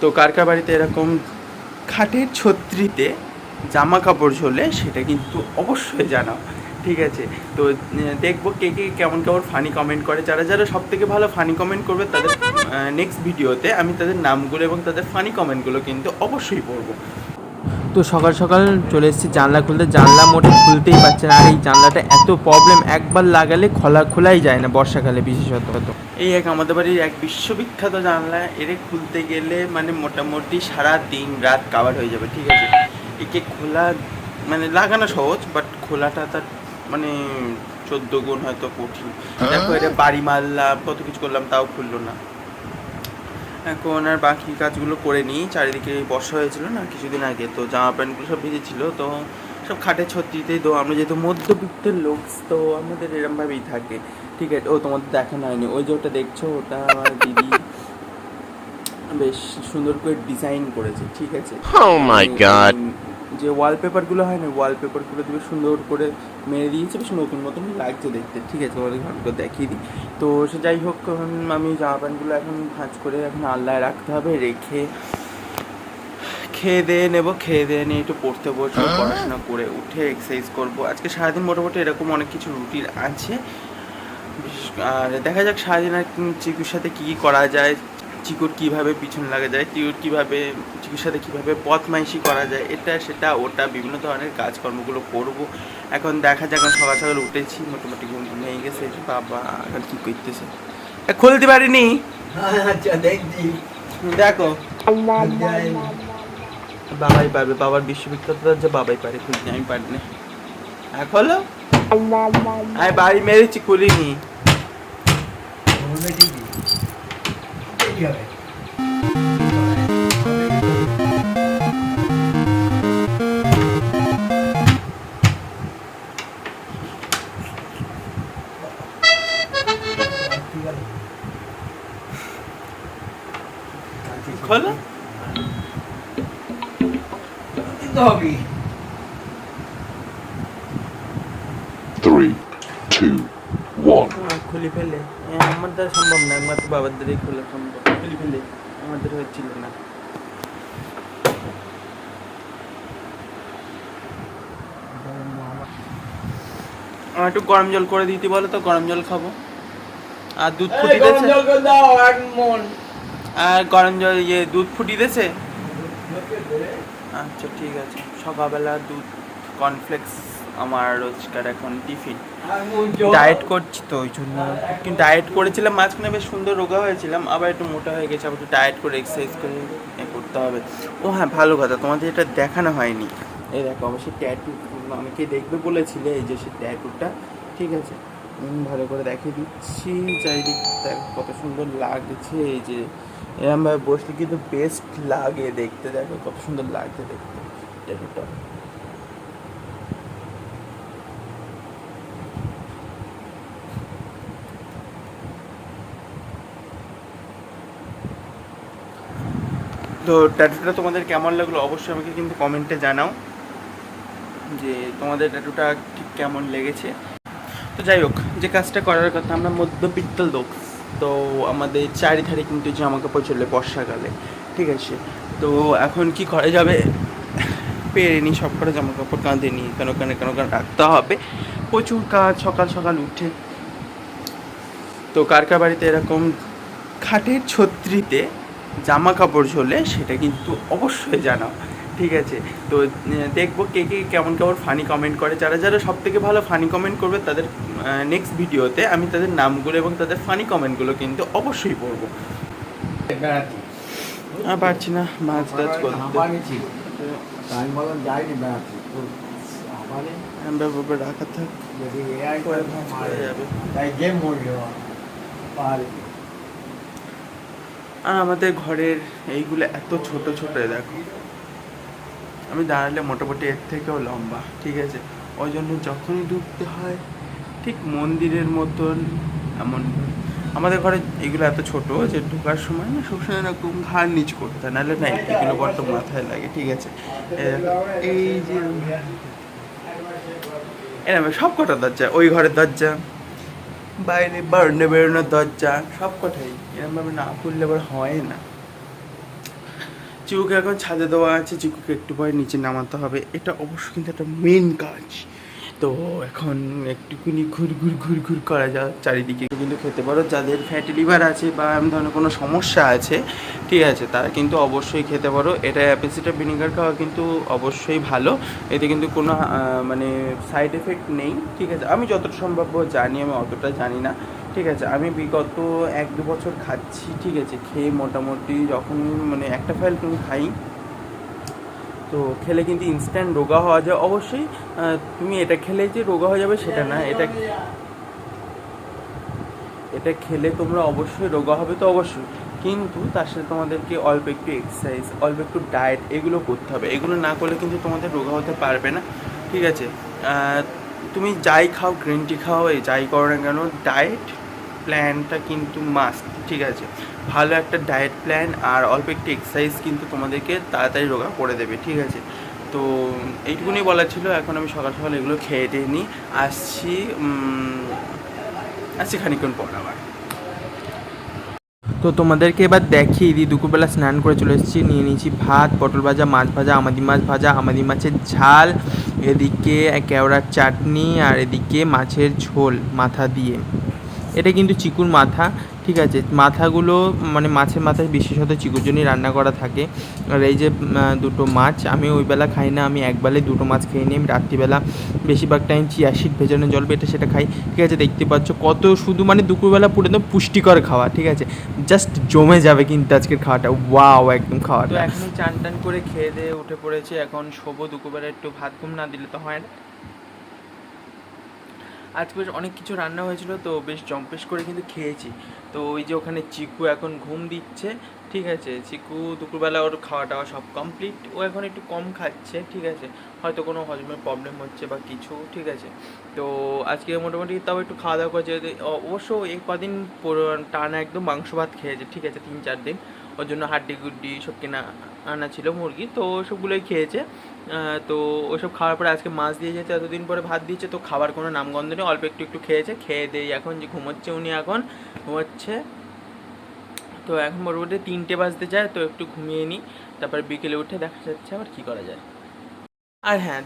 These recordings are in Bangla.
তো কার কার বাড়িতে এরকম খাটের ছত্রিতে জামা কাপড় ঝোলে সেটা কিন্তু অবশ্যই জানাও, ঠিক আছে? তো দেখবো কে কে কেমন কেমন ফানি কমেন্ট করে। যারা যারা সব থেকে ভালো ফানি কমেন্ট করবে তাদের নেক্সট ভিডিওতে আমি তাদের নামগুলো এবং তাদের ফানি কমেন্টগুলো কিন্তু অবশ্যই পড়বো। তো সকাল সকাল চলে এসেছি জানলা খুলতে, জানলা মোটে খুলতেই পারছে না। আর এই জানলাটা এত প্রবলেম, একবার লাগালে খোলাই যায় না বর্ষাকালে বিশেষত। এই এক আমাদের বাড়ির এক বিশ্ববিখ্যাত জানলা, এরে খুলতে গেলে মানে মোটামুটি সারা দিন রাত কাভার হয়ে যাবে, ঠিক আছে? একে খোলা মানে লাগানো সহজ, বাট খোলাটা তার মানে 14 গুণ হয়তো কঠিন। দেখো এটা বাড়ি মারলাম, কত কিছু করলাম, তাও খুললো না। এখন আর বাকি কাজগুলো করে নিই। চারিদিকে বর্ষা হয়েছিল না কিছুদিন আগে, তো জামা প্যান্টগুলো সব ভিজেছিল, তো সব খাটের ছত্রিতেই। তো আমরা যেহেতু মধ্যবিত্তের লোক, তো আমাদের এরমভাবেই থাকে, ঠিক আছে? ও তোমাদের দেখানো হয়নি, ওই যে ওটা দেখছো, ওটা আমার দিদি বেশ সুন্দর করে ডিজাইন করেছে, ঠিক আছে? যে ওয়ালপেপারগুলো হয় না, ওয়ালপেপারগুলো দিয়ে সুন্দর করে মেরে দিয়েছে, বেশ নতুন নতুন লাগছে দেখতে, ঠিক আছে? তোমাদের ঘরগুলো দেখিয়ে দিই। তো সে যাই হোক, আমি জামা প্যান্টগুলো এখন ভাঁজ করে এখন আল্লায় রাখতে হবে, রেখে খেয়ে দিয়ে নেবো। খেয়ে দিয়ে নিয়ে একটু পড়তে বসবো, পড়াশোনা করে উঠে এক্সারসাইজ করবো। আজকে সারাদিন মোটামুটি এরকম অনেক কিছু রুটিন আছে, আর দেখা যাক সারাদিন আর চিকুর সাথে কী কী করা যায়, চিকুর কীভাবে পিছন লাগা যায়, চিকুর সাথে কীভাবে বদমাইশি করা যায়, এটা সেটা ওটা বিভিন্ন ধরনের কাজকর্মগুলো করবো। এখন দেখা যাক, এখন সকাল সকাল উঠেছি, মোটামুটি ঘুম ঘুমিয়ে গেছে। বাবা এখন কী করতেছে, খুলতে পারিনি। আচ্ছা দেখছি, দেখো বাবাই পারবে, বাবার বিশ্ববিখ্যাত যে বাবাই পারে খুলতে, আমি পারি না। এখন আমি বাড়ি মেরেছি, খুলিনি। ঠিকই হবে। খোলো। হবে 3, 2, 1. খুলে ফেলে আমার দ্বারা সম্ভব না, একমাত্র বাবার দ্বারাই খোলা সম্ভব। খুলে ফেলে আমাদের হচ্ছিল না। আমার একটু গরম জল করে দিতে বলো তো, গরম জল খাবো। আর দুধ ফুটি দিয়েছে, আর গরম জল দুধ ফুটি দিয়েছে। আচ্ছা ঠিক আছে, সকালবেলা দুধ কর্নফ্লেক্স আমার রোজকার এখন টিফিন। ডায়েট করছি তো ওই জন্য, কিন্তু ডায়েট করেছিলাম মাঝখানে, বেশ সুন্দর রোগা হয়েছিলাম, আবার একটু মোটা হয়ে গেছে, আবার একটু ডায়েট করে এক্সারসাইজ করে করতে হবে। ও হ্যাঁ, ভালো কথা, তোমাদের এটা দেখানো হয়নি। এই দেখো অবশ্যই ট্যাটু, আমাকে দেখবে বলেছিলে, এই যে সে ট্যাটুটা, ঠিক আছে? ভালো করে দেখিয়ে দিচ্ছি। চারিদিক দেখো কত সুন্দর লাগছে, এই যে এরমভাবে বসলে কিন্তু বেস্ট লাগে দেখতে। দেখো কত সুন্দর লাগছে দেখতে ট্যাটুটা। তো ট্যাটুটা তোমাদের কেমন লাগলো অবশ্যই আমাকে কিন্তু কমেন্টে জানাও, যে তোমাদের ট্যাটুটা ঠিক কেমন লেগেছে। তো যাই হোক, যে কাজটা করার কথা, আমরা মধ্যবিত্ত লোক, তো আমাদের চারিধারে কিন্তু জামা কাপড় চলে বর্ষাকালে, ঠিক আছে? তো এখন কি করা যাবে, পেরে নিই সব কটা জামা কাপড় কাঁধে নিই, কেন রাখতে হবে, প্রচুর কাজ সকাল সকাল উঠে। তো কার কার বাড়িতে এরকম খাটের ছত্রিতে জামা কাপড় ঝোলে সেটা কিন্তু অবশ্যই জানাও, ঠিক আছে? তো দেখবো কে কে কেমন কেমন ফানি কমেন্ট করে। যারা যারা সব থেকে ভালো ফানি কমেন্ট করবে তাদের নেক্সট ভিডিওতে আমি তাদের নামগুলো এবং তাদের ফানি কমেন্টগুলো কিন্তু অবশ্যই পড়বো। পারছি না মাছ টাছ করতে, রাখা থাক, আর আমাদের ঘরের এইগুলো এত ছোট ছোট, দেখো আমি দাঁড়ালে মোটামুটি এর থেকেও লম্বা, ঠিক আছে? ওই জন্য যখনই ঢুকতে হয় ঠিক মন্দিরের মতন এমন। আমাদের ঘরে এইগুলো এত ছোট যে ঢোকার সময় না সবসময় এরকম ঘাড় নিচ করতে হয়, নাহলে না এগুলো বড্ড মাথায় লাগে, ঠিক আছে? এই যে এরকম সব কটা দরজা, ওই ঘরের দরজা, বাইরে বেরোনোর দরজা, সব কটাই এরকমভাবে না খুললে আবার হয় না। চিকুকে এখন ছাদে দেওয়া আছে, চিকুকে একটু পরে নিচে নামাতে হবে, এটা অবশ্য কিন্তু একটা মেন কাজ। তো এখন একটুখানি ঘুর করা যায় চারিদিকে, কিন্তু খেতে পারো যাদের ফ্যাটি লিভার আছে বা এমন ধরনের কোনো সমস্যা আছে, ঠিক আছে, তারা কিন্তু অবশ্যই খেতে পারো। এটা অ্যাপেল সিডার ভিনেগার খাওয়া কিন্তু অবশ্যই ভালো, এতে কিন্তু কোনো মানে সাইড এফেক্ট নেই, ঠিক আছে। আমি যতটা সম্ভাব্য জানি, আমি অতটা জানি না, ঠিক আছে। আমি বিগত 1-2 বছর খাচ্ছি, ঠিক আছে। খেয়ে মোটামুটি যখন মানে একটা ফাইল তুমি খাই, তো খেলে কিন্তু ইনস্ট্যান্ট রোগা হওয়া যায়। অবশ্যই তুমি এটা খেলে যে রোগা হয়ে যাবে সেটা না, এটা খেলে তোমরা অবশ্যই রোগা হবে তো অবশ্যই, কিন্তু তার সাথে তোমাদেরকে অল্প একটু এক্সারসাইজ, অল্প একটু ডায়েট এগুলো করতে হবে। এগুলো না করলে কিন্তু তোমাদের রোগা হতে পারবে না, ঠিক আছে। তুমি যাই খাও, গ্রিন টি খাও, এই যাই করো না কেন, ডায়েট প্ল্যানটা কিন্তু মাস্ট, ঠিক আছে। ভালো একটা ডায়েট প্ল্যান আর অল্প একটু এক্সারসাইজ কিন্তু তোমাদেরকে তাড়াতাড়ি রোগা করে দেবে, ঠিক আছে। তো এইটুকুনি বলার ছিল। এখন আমি সকাল সকাল এগুলো খেয়ে টেয়ে নিই, আসছি খানিকক্ষণ পর আবার। তো তোমাদেরকে এবার দেখিয়ে দিই, দুপুরবেলা স্নান করে চলে এসেছি, নিয়ে নিয়েছি ভাত, পটল ভাজা, মাছ ভাজা, আমাদি মাছ ভাজা, আমাদি মাছের ঝাল, এদিকে কেওড়ার চাটনি, আর এদিকে মাছের ঝোল মাথা দিয়ে। এটা কিন্তু চিকুর মাথা, ঠিক আছে। মাথাগুলো মানে মাছের মাথায় বিশেষত চিকুর জন্যই রান্না করা থাকে। আর এই যে দুটো মাছ, আমি ওই বেলা খাই না, আমি একবেলায় দুটো মাছ খেয়ে নিই। আমি রাত্রিবেলা বেশিরভাগ টাইম চিয়া সিড ভেজানো জল এটা সেটা খাই, ঠিক আছে। দেখতে পাচ্ছ কত শুধু মানে দুপুরবেলা পুরো একদম পুষ্টিকর খাওয়া, ঠিক আছে। জাস্ট জমে যাবে কিন্তু আজকের খাওয়াটা, ওয়াও একদম খাওয়া। তো এখনই চান টান করে খেয়ে দিয়ে উঠে পড়েছে, এখন শোবো। দুপুরবেলা একটু ভাত ঘুম না দিলে তো হয় না। আজকে বেশ অনেক কিছু রান্না হয়েছিল, তো বেশ জম্পেশ করে কিন্তু খেয়েছি। তো ওই যে ওখানে চিকু এখন ঘুম দিচ্ছে, ঠিক আছে। চিকু দুপুরবেলা ওর খাওয়া টাওয়া সব কমপ্লিট, ও এখন একটু কম খাচ্ছে, ঠিক আছে। হয়তো কোনো হজমের প্রবলেম হচ্ছে বা কিছু, ঠিক আছে। তো আজকে মোটামুটি তাও একটু খাওয়া দাওয়া করেছে। অবশ্য এই কদিন টানা একদম মাংস ভাত খেয়েছে, ঠিক আছে, 3-4 দিন। ওর জন্য হাড্ডি গুড্ডি সব কেনা আনা ছিল মুরগি, তো সবগুলোই খেয়েছে। তো ওইসব খাওয়ার পরে আজকে মাছ দিয়ে যেতে এতদিন পরে ভাত দিয়েছে, তো খাবার কোনো নামগন্ধ নেই, অল্প একটু খেয়েছে। খেয়ে দিয়ে এখন যে ঘুমোচ্ছে, উনি এখন ঘুমোচ্ছে। তো এখন মোটামুটি 3টে বাজতে যায়, তো একটু ঘুমিয়ে নিই, তারপরে বিকেলে উঠে দেখা যাচ্ছে আবার কী করা যায়। আর হ্যাঁ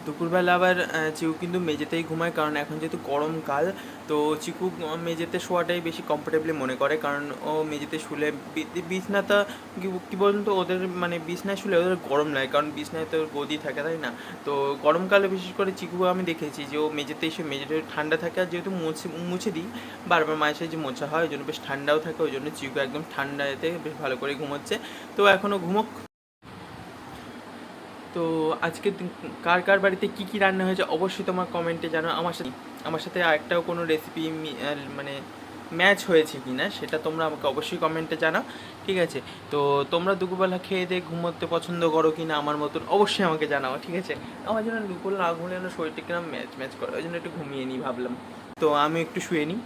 দুপুরবেলা আবার চিকু কিন্তু মেঝেতেই ঘুমায়, কারণ এখন যেহেতু গরমকাল, তো চিকু মেঝেতে শোয়াটাই বেশি কমফোর্টেবলি মনে করে, কারণ ও মেঝেতে শুলে বিছনাটা কী বলুন তো, ওদের মানে বিছনায় শুলে ওদের গরম লাগে, কারণ বিছনায় তো গদি থাকে, তাই না। তো গরমকালে বিশেষ করে চিকু আমি দেখেছি যে ও মেঝেতে এসে মেঝেটা ঠান্ডা থাকে, আর যেহেতু মুছে দিই বারবার, মায়ের সাথে যে মোছা হয়, ওই জন্য বেশ ঠান্ডাও থাকে, ওই জন্য চিকু একদম ঠান্ডা এতে বেশ ভালো করে ঘুমোচ্ছে। তো এখনও ঘুমোক। তো আজকে কার কার বাড়িতে কী কী রান্না হয়েছে অবশ্যই তোমার কমেন্টে জানো। আমার সাথে আরেকটাও কোনো রেসিপি মানে ম্যাচ হয়েছে কি না সেটা তোমরা আমাকে অবশ্যই কমেন্টে জানাও, ঠিক আছে। তো তোমরা দুপুরবেলা খেয়ে দিয়ে ঘুমোতে পছন্দ করো কি না আমার মতন, অবশ্যই আমাকে জানাও, ঠিক আছে। আমার জন্য দুপুর না ঘুমলে শরীরটা কিরম ম্যাচ করে, ওই জন্য একটু ঘুমিয়ে নিই ভাবলাম। তো আমি একটু শুয়ে নিই।